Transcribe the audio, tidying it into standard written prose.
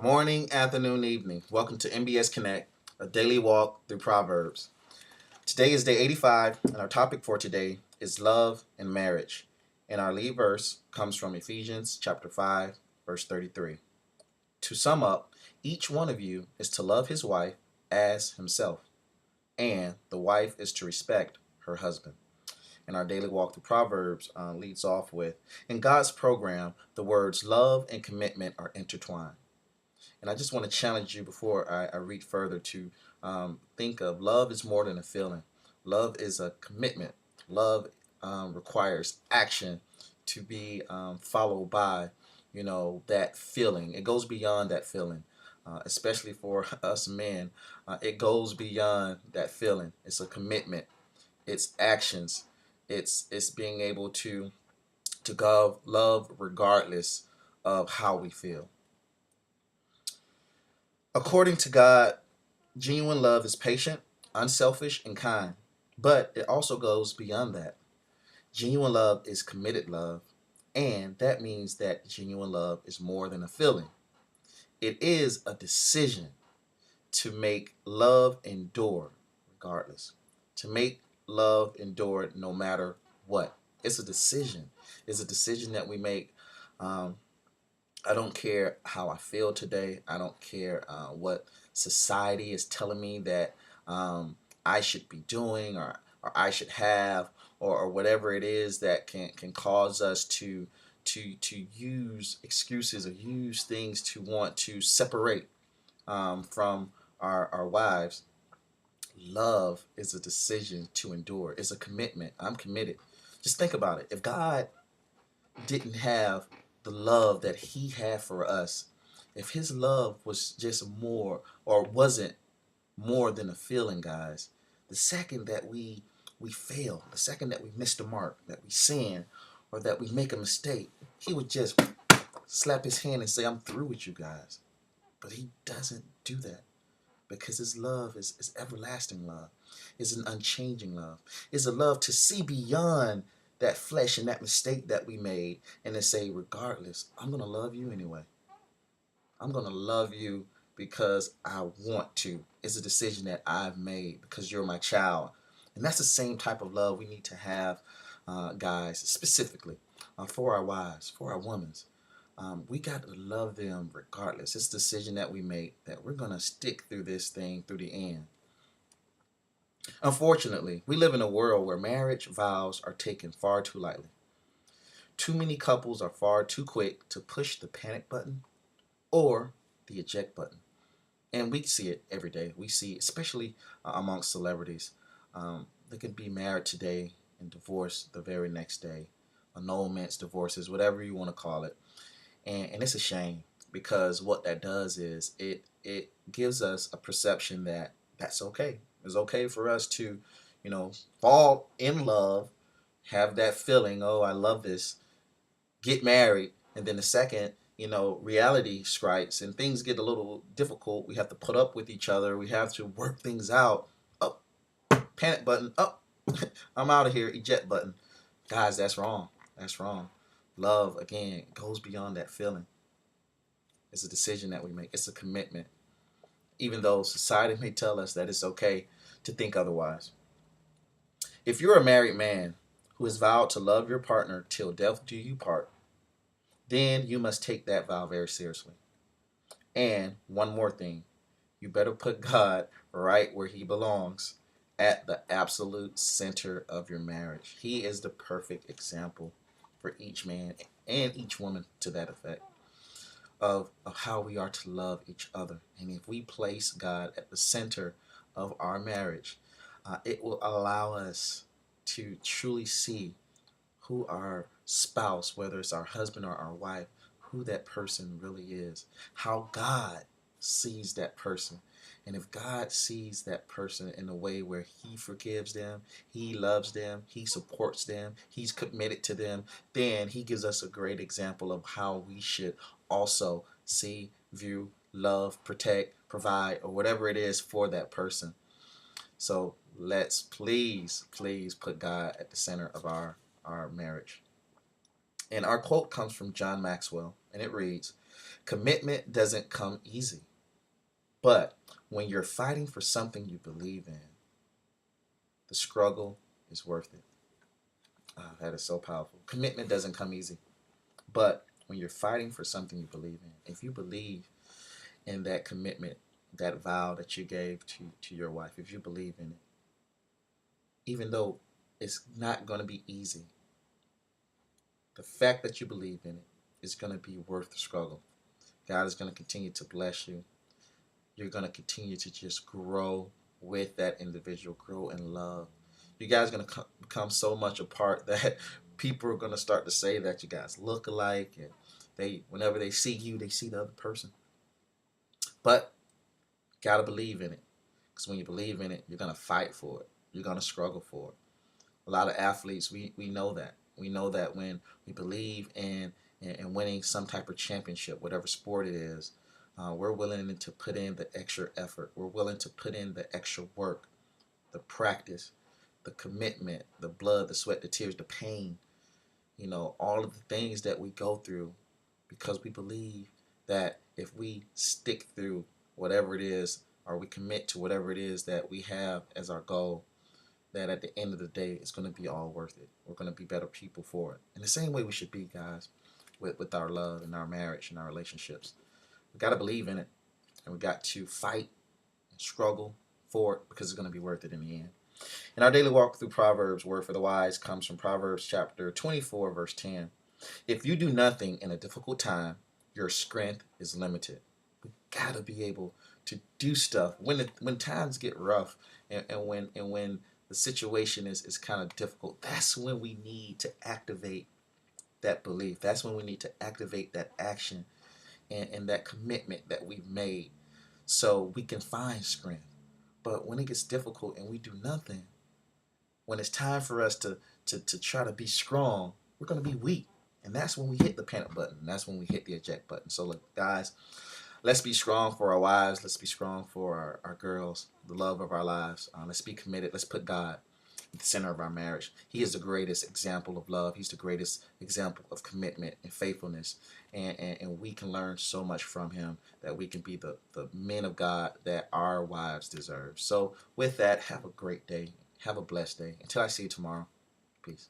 Morning, afternoon, evening. Welcome to MBS Connect, a daily walk through Proverbs. Today is day 85, and our topic for today is love and marriage. And our lead verse comes from Ephesians chapter 5, verse 33. To sum up, each one of you is to love his wife as himself, and the wife is to respect her husband. And our daily walk through Proverbs leads off with, in God's program, the words love and commitment are intertwined. And I just want to challenge you before I read further to think of love is more than a feeling. Love is a commitment. Love requires action to be followed by, that feeling. It goes beyond that feeling, especially for us men. It goes beyond that feeling. It's a commitment. It's actions. It's being able to love regardless of how we feel. According to God, genuine love is patient, unselfish, and kind. But it also goes beyond that. Genuine love is committed love, and that means that genuine love is more than a feeling. It is a decision to make love endure regardless, to make love endure no matter what. It's a decision. It's a decision that we make. Um, I don't care how I feel today. I don't care what society is telling me that I should be doing or I should have or whatever it is that can cause us to use excuses or use things to want to separate from our wives. Love is a decision to endure. It's a commitment. I'm committed. Just think about it. If God didn't have the love that he had for us, if his love was just more or wasn't more than a feeling, guys, the second that we fail, the second that we miss the mark, that we sin, or that we make a mistake, he would just slap his hand and say, I'm through with you guys. But he doesn't do that because his love is everlasting love. It's an unchanging love. It's a love to see beyond that flesh and that mistake that we made and to say, regardless, I'm going to love you anyway. I'm going to love you because I want to. It's a decision that I've made because you're my child. And that's the same type of love we need to have, guys, specifically for our wives, for our women. We got to love them regardless. It's a decision that we make that we're going to stick through this thing through the end. Unfortunately, we live in a world where marriage vows are taken far too lightly. Too many couples are far too quick to push the panic button or the eject button. And we see it every day. We see, especially amongst celebrities, they can be married today and divorced the very next day. Annulments, divorces, whatever you want to call it. And it's a shame because what that does is it gives us a perception that that's okay. It's okay for us to, fall in love, have that feeling, oh, I love this, get married, and then the second, reality strikes and things get a little difficult. We have to put up with each other. We have to work things out. Up, panic button. Up, I'm out of here. Eject button. Guys, that's wrong. That's wrong. Love again goes beyond that feeling. It's a decision that we make. It's a commitment, even though society may tell us that it's okay to think otherwise. If you're a married man who has vowed to love your partner till death do you part, then you must take that vow very seriously. And one more thing, you better put God right where he belongs, at the absolute center of your marriage. He is the perfect example for each man and each woman to that effect of how we are to love each other. And if we place God at the center of our marriage, it will allow us to truly see who our spouse, whether it's our husband or our wife, who that person really is, how God sees that person. And if God sees that person in a way where he forgives them, he loves them, he supports them, he's committed to them, then he gives us a great example of how we should also see, view, love, protect, provide, or whatever it is for that person. So let's please put God at the center of our marriage. And our quote comes from John Maxwell, and it reads, Commitment doesn't come easy, but when you're fighting for something you believe in, the struggle is worth it. That is so powerful. Commitment doesn't come easy, but when you're fighting for something you believe in, if you believe in that commitment, that vow that you gave to your wife, if you believe in it, even though it's not going to be easy, the fact that you believe in it is going to be worth the struggle. God is going to continue to bless you. You're going to continue to just grow with that individual, grow in love. You guys are going to become so much apart that people are going to start to say that you guys look alike, and whenever they see you, they see the other person. But you got to believe in it, because when you believe in it, you're going to fight for it. You're going to struggle for it. A lot of athletes, we know that. We know that when we believe in winning some type of championship, whatever sport it is, we're willing to put in the extra effort. We're willing to put in the extra work, the practice, the commitment, the blood, the sweat, the tears, the pain, all of the things that we go through, because we believe that if we stick through whatever it is, or we commit to whatever it is that we have as our goal, that at the end of the day, it's going to be all worth it. We're going to be better people for it. In the same way we should be, guys, with our love and our marriage and our relationships. We got to believe in it, and we got to fight and struggle for it, because it's going to be worth it in the end. In our daily walk through Proverbs, word for the wise comes from Proverbs chapter 24, verse 10. If you do nothing in a difficult time, your strength is limited. We got to be able to do stuff when times get rough, and when the situation is kind of difficult. That's when we need to activate that belief. That's when we need to activate that action, and that commitment that we've made, so we can find strength. But when it gets difficult and we do nothing, when it's time for us to try to be strong, we're going to be weak. And that's when we hit the panic button. That's when we hit the eject button. So, look, guys, let's be strong for our wives. Let's be strong for our girls, the love of our lives. Let's be committed. Let's put God at the center of our marriage. He is the greatest example of love. He's the greatest example of commitment and faithfulness. And we can learn so much from him, that we can be the men of God that our wives deserve. So with that, have a great day. Have a blessed day. Until I see you tomorrow. Peace.